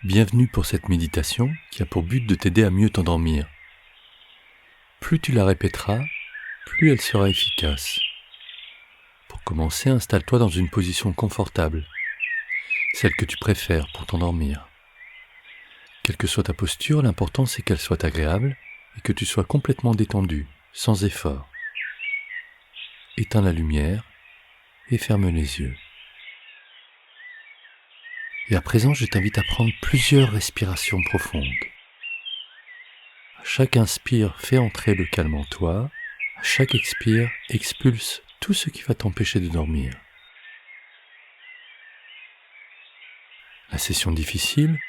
Bienvenue pour cette méditation qui a pour but de t'aider à mieux t'endormir. Plus tu la répéteras, plus elle sera efficace. Pour commencer, installe-toi dans une position confortable, celle que tu préfères pour t'endormir. Quelle que soit ta posture, l'important c'est qu'elle soit agréable et que tu sois complètement détendu, sans effort. Éteins la lumière et ferme les yeux. Et à présent, je t'invite à prendre plusieurs respirations profondes. À chaque inspire, fais entrer le calme en toi. À chaque expire, expulse tout ce qui va t'empêcher de dormir. La session difficile,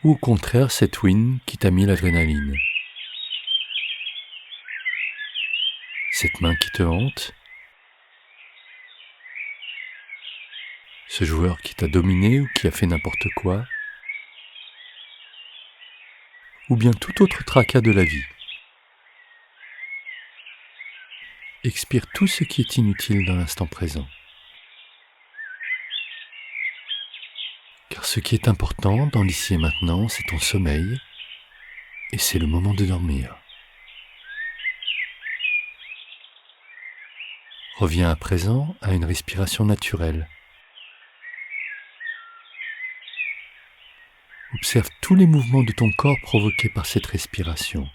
ou au contraire cette win qui t'a mis l'adrénaline. Cette main qui te hante, ce joueur qui t'a dominé ou qui a fait n'importe quoi, ou bien tout autre tracas de la vie. Expire tout ce qui est inutile dans l'instant présent. Car ce qui est important dans l'ici et maintenant, c'est ton sommeil, et c'est le moment de dormir. Reviens à présent à une respiration naturelle. Observe tous les mouvements de ton corps provoqués par cette respiration.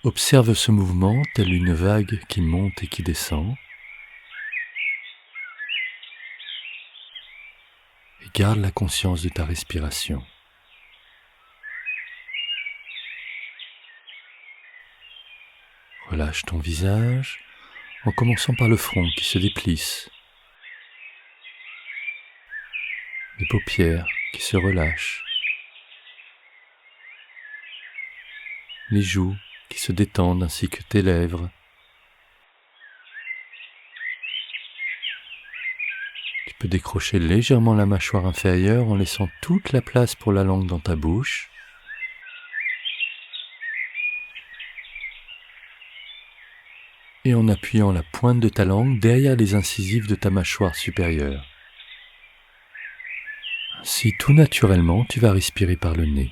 Observe ce mouvement tel une vague qui monte et qui descend. Et garde la conscience de ta respiration. Relâche ton visage en commençant par le front qui se déplisse. Les paupières qui se relâchent, les joues qui se détendent ainsi que tes lèvres. Tu peux décrocher légèrement la mâchoire inférieure en laissant toute la place pour la langue dans ta bouche. Et en appuyant la pointe de ta langue derrière les incisives de ta mâchoire supérieure. Ainsi, tout naturellement, tu vas respirer par le nez.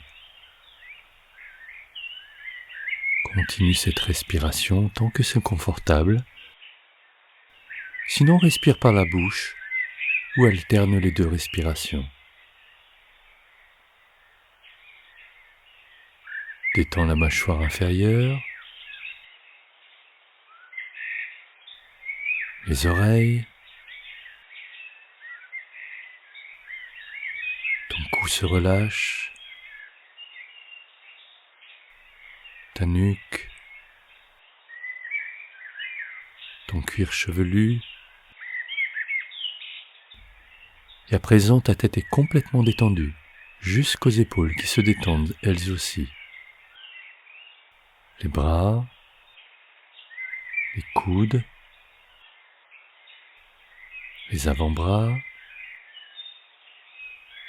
Continue cette respiration tant que c'est confortable. Sinon, respire par la bouche ou alterne les deux respirations. Détends la mâchoire inférieure, les oreilles, ton cou se relâche, ta nuque, ton cuir chevelu. Et à présent, ta tête est complètement détendue, jusqu'aux épaules qui se détendent elles aussi. Les bras, les coudes, les avant-bras,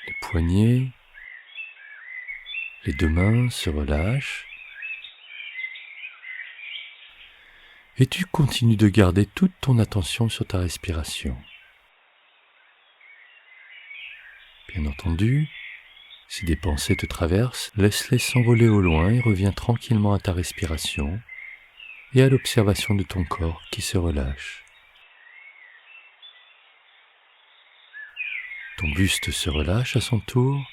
les poignets, les deux mains se relâchent. Et tu continues de garder toute ton attention sur ta respiration. Bien entendu, si des pensées te traversent, laisse-les s'envoler au loin et reviens tranquillement à ta respiration et à l'observation de ton corps qui se relâche. Ton buste se relâche à son tour.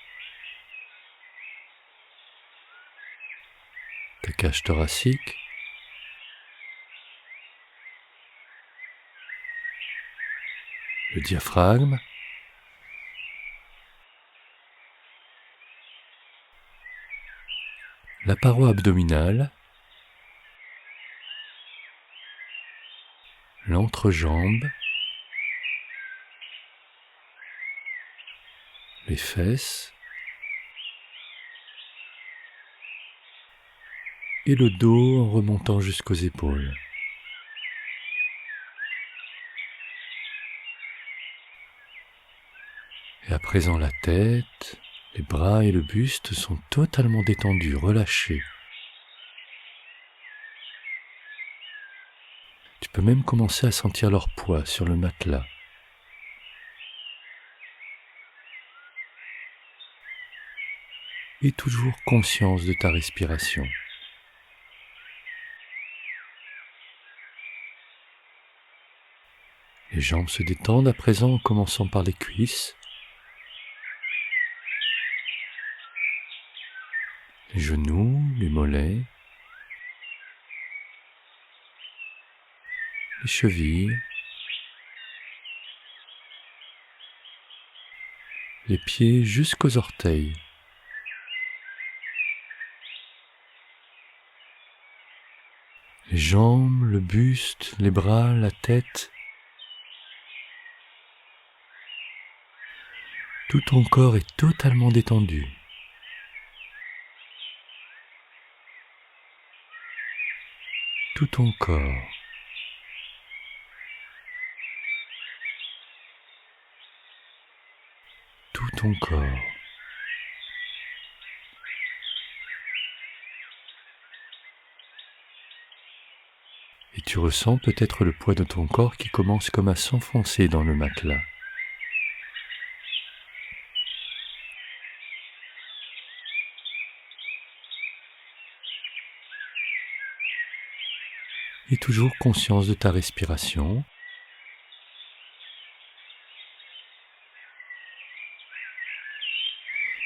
Ta cage thoracique. Le diaphragme. La paroi abdominale. L'entrejambe. Les fesses. Et le dos en remontant jusqu'aux épaules. Et à présent la tête, les bras et le buste sont totalement détendus, relâchés. Tu peux même commencer à sentir leur poids sur le matelas. Et toujours conscience de ta respiration. Les jambes se détendent à présent en commençant par les cuisses, les genoux, les mollets, les chevilles, les pieds jusqu'aux orteils. Les jambes, le buste, les bras, la tête. Tout ton corps est totalement détendu. Tout ton corps. Tout ton corps. Et tu ressens peut-être le poids de ton corps qui commence comme à s'enfoncer dans le matelas. Et toujours conscience de ta respiration.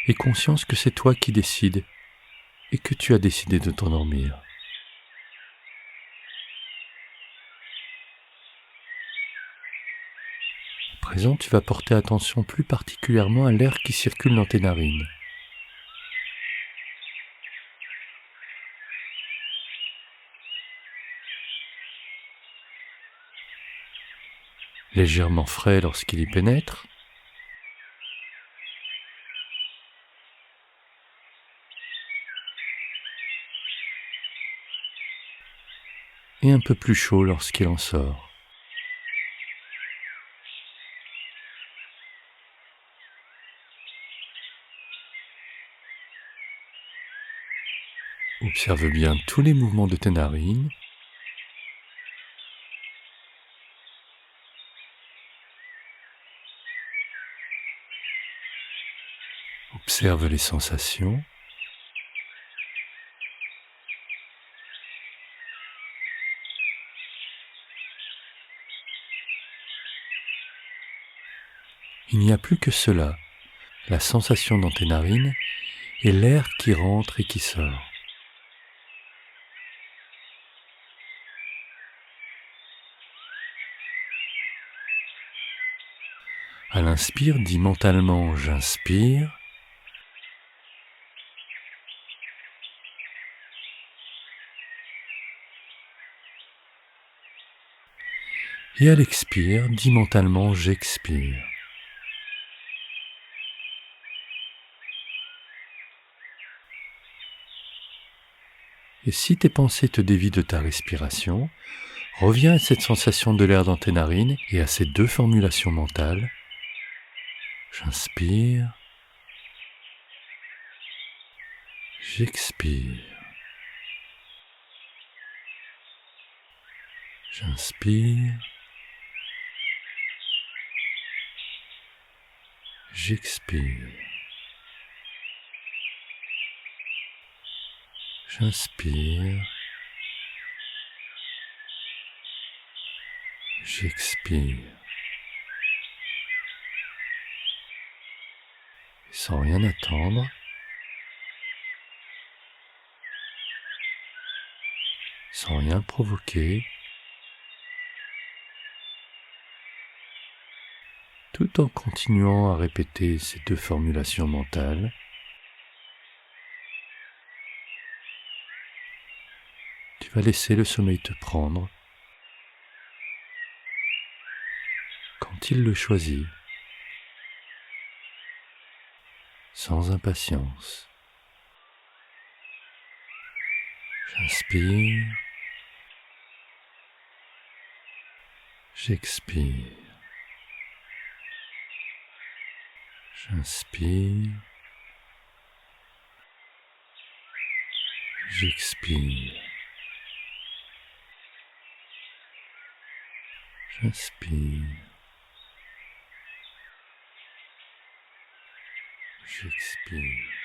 Et conscience que c'est toi qui décides et que tu as décidé de t'endormir. À présent, tu vas porter attention plus particulièrement à l'air qui circule dans tes narines. Légèrement frais lorsqu'il y pénètre, et un peu plus chaud lorsqu'il en sort. Observe bien tous les mouvements de tes narines. Observe les sensations. Il n'y a plus que cela, la sensation dans tes narines et l'air qui rentre et qui sort. À l'inspire, dis mentalement « j'inspire ». Et à l'expire, dis mentalement « j'expire ». Et si tes pensées te dévient de ta respiration, reviens à cette sensation de l'air dans tes narines et à ces deux formulations mentales. J'inspire, j'expire. J'inspire, j'expire. J'inspire, j'expire. Et sans rien attendre, sans rien provoquer, tout en continuant à répéter ces deux formulations mentales, tu vas laisser le sommeil te prendre quand il le choisit, sans impatience. J'inspire, j'expire. J'inspire, j'expire. J'inspire. J'expire.